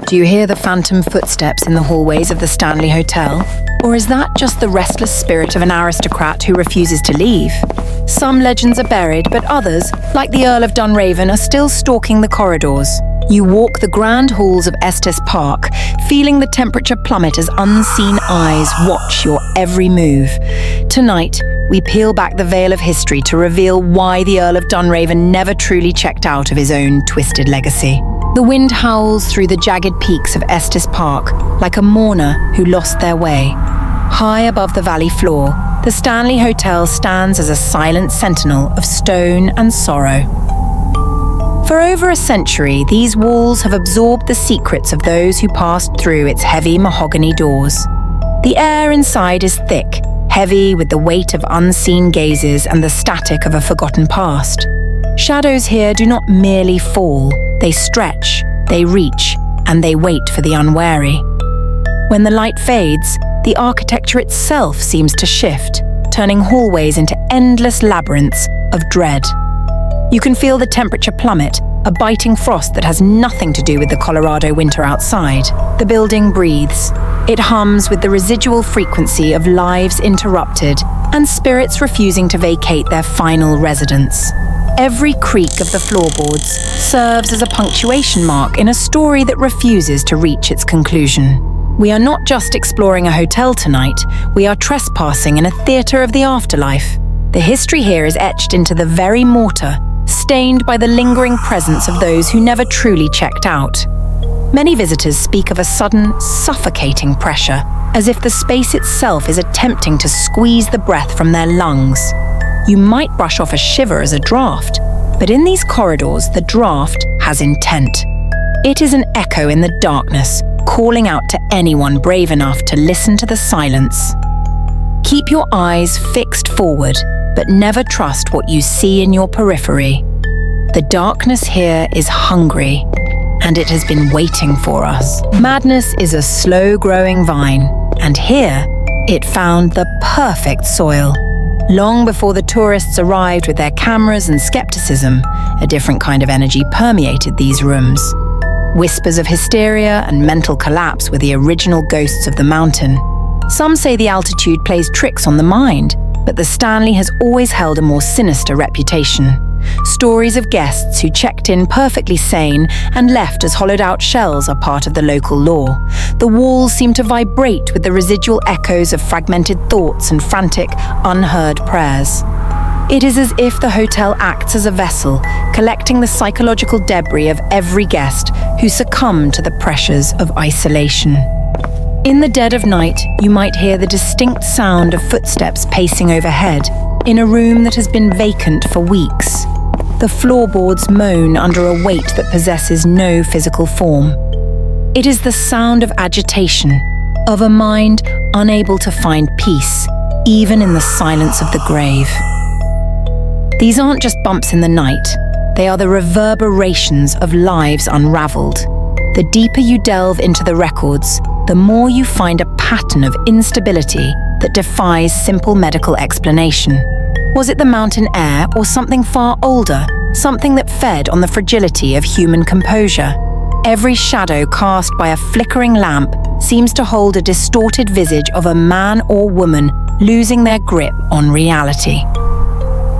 Do you hear the phantom footsteps in the hallways of the Stanley Hotel? Or is that just the restless spirit of an aristocrat who refuses to leave? Some legends are buried, but others, like the Earl of Dunraven, are still stalking the corridors. You walk the grand halls of Estes Park, feeling the temperature plummet as unseen eyes watch your every move. Tonight, we peel back the veil of history to reveal why the Earl of Dunraven never truly checked out of his own twisted legacy. The wind howls through the jagged peaks of Estes Park like a mourner who lost their way. High above the valley floor, the Stanley Hotel stands as a silent sentinel of stone and sorrow. For over a century, these walls have absorbed the secrets of those who passed through its heavy mahogany doors. The air inside is thick, heavy with the weight of unseen gazes and the static of a forgotten past. Shadows here do not merely fall, they stretch, they reach, and they wait for the unwary. When the light fades, the architecture itself seems to shift, turning hallways into endless labyrinths of dread. You can feel the temperature plummet, a biting frost that has nothing to do with the Colorado winter outside. The building breathes. It hums with the residual frequency of lives interrupted and spirits refusing to vacate their final residence. Every creak of the floorboards serves as a punctuation mark in a story that refuses to reach its conclusion. We are not just exploring a hotel tonight, we are trespassing in a theatre of the afterlife. The history here is etched into the very mortar, stained by the lingering presence of those who never truly checked out. Many visitors speak of a sudden, suffocating pressure, as if the space itself is attempting to squeeze the breath from their lungs. You might brush off a shiver as a draft, but in these corridors, the draft has intent. It is an echo in the darkness, calling out to anyone brave enough to listen to the silence. Keep your eyes fixed forward, but never trust what you see in your periphery. The darkness here is hungry, and it has been waiting for us. Madness is a slow-growing vine, and here it found the perfect soil. Long before the tourists arrived with their cameras and skepticism, a different kind of energy permeated these rooms. Whispers of hysteria and mental collapse were the original ghosts of the mountain. Some say the altitude plays tricks on the mind, but the Stanley has always held a more sinister reputation. Stories of guests who checked in perfectly sane and left as hollowed-out shells are part of the local lore. The walls seem to vibrate with the residual echoes of fragmented thoughts and frantic, unheard prayers. It is as if the hotel acts as a vessel, collecting the psychological debris of every guest who succumbed to the pressures of isolation. In the dead of night, you might hear the distinct sound of footsteps pacing overhead, in a room that has been vacant for weeks. The floorboards moan under a weight that possesses no physical form. It is the sound of agitation, of a mind unable to find peace, even in the silence of the grave. These aren't just bumps in the night, they are the reverberations of lives unraveled. The deeper you delve into the records, the more you find a pattern of instability that defies simple medical explanation. Was it the mountain air or something far older, something that fed on the fragility of human composure? Every shadow cast by a flickering lamp seems to hold a distorted visage of a man or woman losing their grip on reality.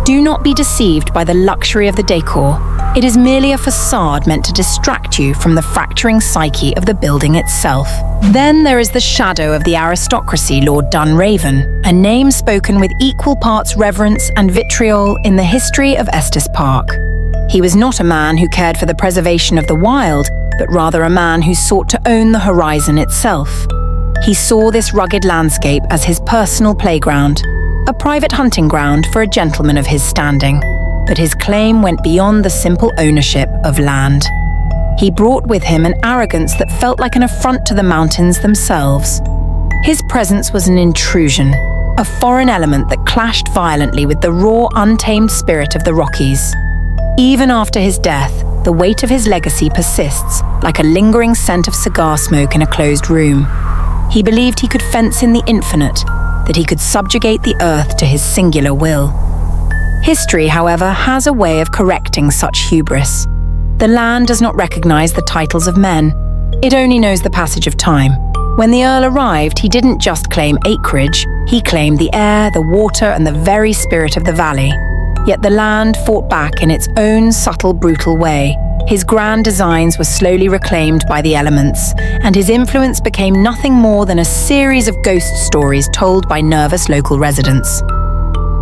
Do not be deceived by the luxury of the decor. It is merely a facade meant to distract you from the fracturing psyche of the building itself. Then there is the shadow of the aristocracy, Lord Dunraven, a name spoken with equal parts reverence and vitriol in the history of Estes Park. He was not a man who cared for the preservation of the wild, but rather a man who sought to own the horizon itself. He saw this rugged landscape as his personal playground, a private hunting ground for a gentleman of his standing. But his claim went beyond the simple ownership of land. He brought with him an arrogance that felt like an affront to the mountains themselves. His presence was an intrusion, a foreign element that clashed violently with the raw, untamed spirit of the Rockies. Even after his death, the weight of his legacy persists, like a lingering scent of cigar smoke in a closed room. He believed he could fence in the infinite, that he could subjugate the earth to his singular will. History, however, has a way of correcting such hubris. The land does not recognize the titles of men, It only knows the passage of time. When the Earl arrived, he didn't just claim acreage, he claimed the air, the water, and the very spirit of the valley. Yet the land fought back in its own subtle, brutal way. His grand designs were slowly reclaimed by the elements, and his influence became nothing more than a series of ghost stories told by nervous local residents.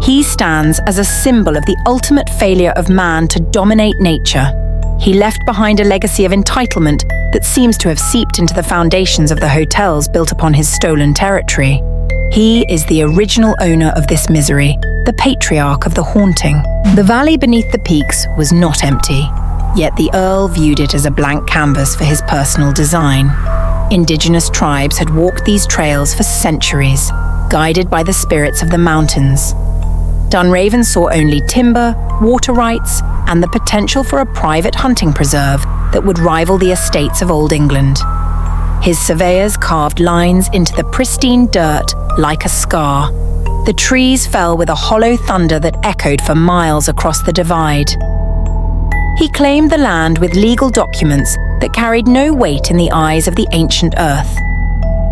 He stands as a symbol of the ultimate failure of man to dominate nature. He left behind a legacy of entitlement that seems to have seeped into the foundations of the hotels built upon his stolen territory. He is the original owner of this misery, the patriarch of the haunting. The valley beneath the peaks was not empty, yet the Earl viewed it as a blank canvas for his personal design. Indigenous tribes had walked these trails for centuries, guided by the spirits of the mountains. Dunraven saw only timber, water rights, and the potential for a private hunting preserve that would rival the estates of Old England. His surveyors carved lines into the pristine dirt like a scar. The trees fell with a hollow thunder that echoed for miles across the divide. He claimed the land with legal documents that carried no weight in the eyes of the ancient earth.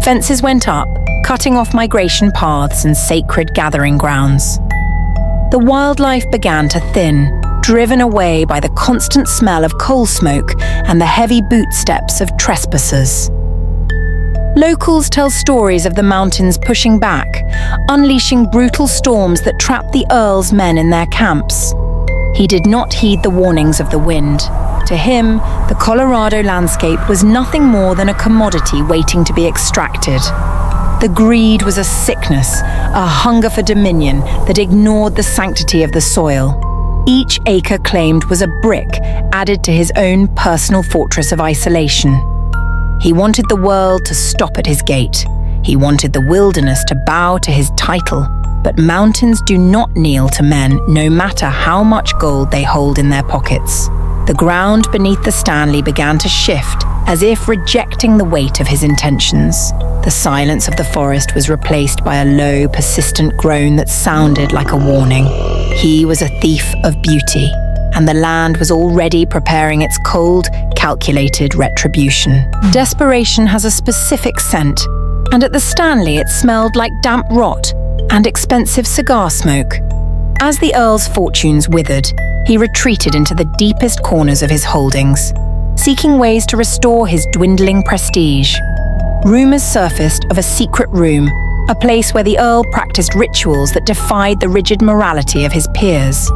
Fences went up, cutting off migration paths and sacred gathering grounds. The wildlife began to thin, driven away by the constant smell of coal smoke and the heavy boot steps of trespassers. Locals tell stories of the mountains pushing back, unleashing brutal storms that trapped the Earl's men in their camps. He did not heed the warnings of the wind. To him, the Colorado landscape was nothing more than a commodity waiting to be extracted. The greed was a sickness, a hunger for dominion that ignored the sanctity of the soil. Each acre claimed was a brick added to his own personal fortress of isolation. He wanted the world to stop at his gate. He wanted the wilderness to bow to his title. But mountains do not kneel to men, no matter how much gold they hold in their pockets. The ground beneath the Stanley began to shift, as if rejecting the weight of his intentions. The silence of the forest was replaced by a low, persistent groan that sounded like a warning. He was a thief of beauty, and the land was already preparing its cold, calculated retribution. Desperation has a specific scent, and at the Stanley it smelled like damp rot and expensive cigar smoke. As the Earl's fortunes withered, he retreated into the deepest corners of his holdings, seeking ways to restore his dwindling prestige. Rumours surfaced of a secret room, a place where the Earl practiced rituals that defied the rigid morality of his peers.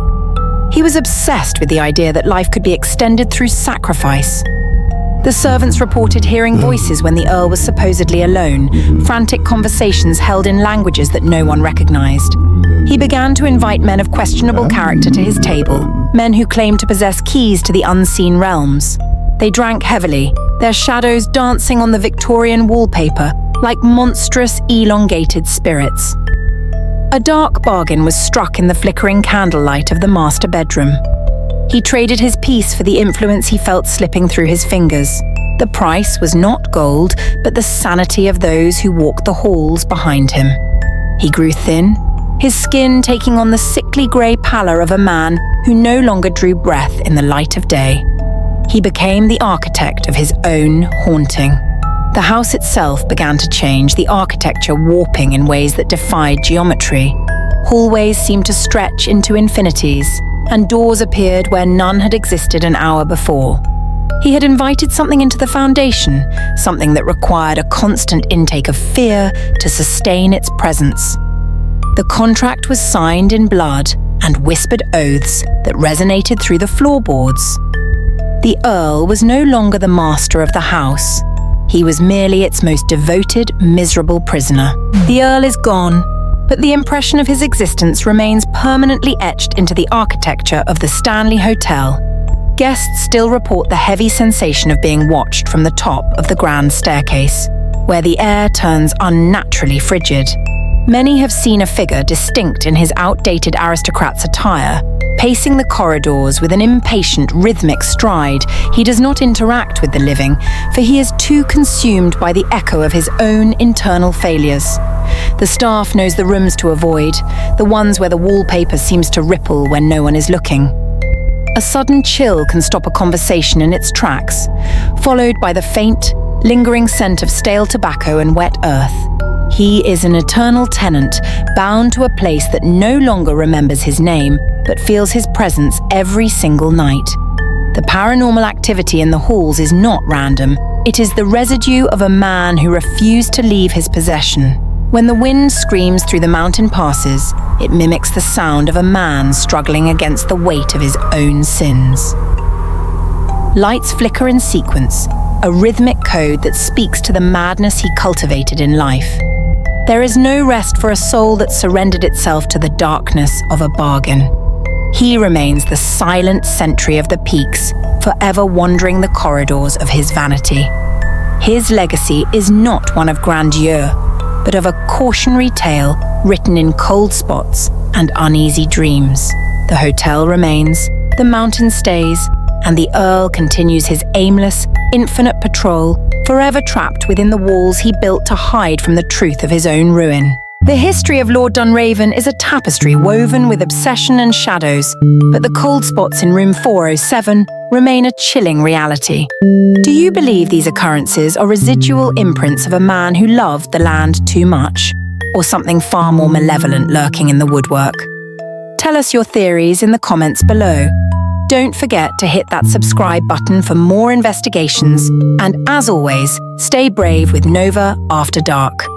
He was obsessed with the idea that life could be extended through sacrifice. The servants reported hearing voices when the Earl was supposedly alone, frantic conversations held in languages that no one recognized. He began to invite men of questionable character to his table, men who claimed to possess keys to the unseen realms. They drank heavily, their shadows dancing on the Victorian wallpaper like monstrous, elongated spirits. A dark bargain was struck in the flickering candlelight of the master bedroom. He traded his peace for the influence he felt slipping through his fingers. The price was not gold, but the sanity of those who walked the halls behind him. He grew thin, his skin taking on the sickly grey pallor of a man who no longer drew breath in the light of day. He became the architect of his own haunting. The house itself began to change, the architecture warping in ways that defied geometry. Hallways seemed to stretch into infinities, and doors appeared where none had existed an hour before. He had invited something into the foundation, something that required a constant intake of fear to sustain its presence. The contract was signed in blood and whispered oaths that resonated through the floorboards. The Earl was no longer the master of the house. He was merely its most devoted, miserable prisoner. The Earl is gone, but the impression of his existence remains permanently etched into the architecture of the Stanley Hotel. Guests still report the heavy sensation of being watched from the top of the grand staircase, where the air turns unnaturally frigid. Many have seen a figure distinct in his outdated aristocrat's attire, pacing the corridors with an impatient, rhythmic stride. He does not interact with the living, for he is too consumed by the echo of his own internal failures. The staff knows the rooms to avoid, the ones where the wallpaper seems to ripple when no one is looking. A sudden chill can stop a conversation in its tracks, followed by the faint, lingering scent of stale tobacco and wet earth. He is an eternal tenant, bound to a place that no longer remembers his name, but feels his presence every single night. The paranormal activity in the halls is not random. It is the residue of a man who refused to leave his possession. When the wind screams through the mountain passes, it mimics the sound of a man struggling against the weight of his own sins. Lights flicker in sequence, a rhythmic code that speaks to the madness he cultivated in life. There is no rest for a soul that surrendered itself to the darkness of a bargain. He remains the silent sentry of the peaks, forever wandering the corridors of his vanity. His legacy is not one of grandeur, but of a cautionary tale written in cold spots and uneasy dreams. The hotel remains, the mountain stays, and the Earl continues his aimless, infinite patrol, forever trapped within the walls he built to hide from the truth of his own ruin. The history of Lord Dunraven is a tapestry woven with obsession and shadows, but the cold spots in room 407 remain a chilling reality. Do you believe these occurrences are residual imprints of a man who loved the land too much, or something far more malevolent lurking in the woodwork? Tell us your theories in the comments below. Don't forget to hit that subscribe button for more investigations, and as always, stay brave with Nova After Dark.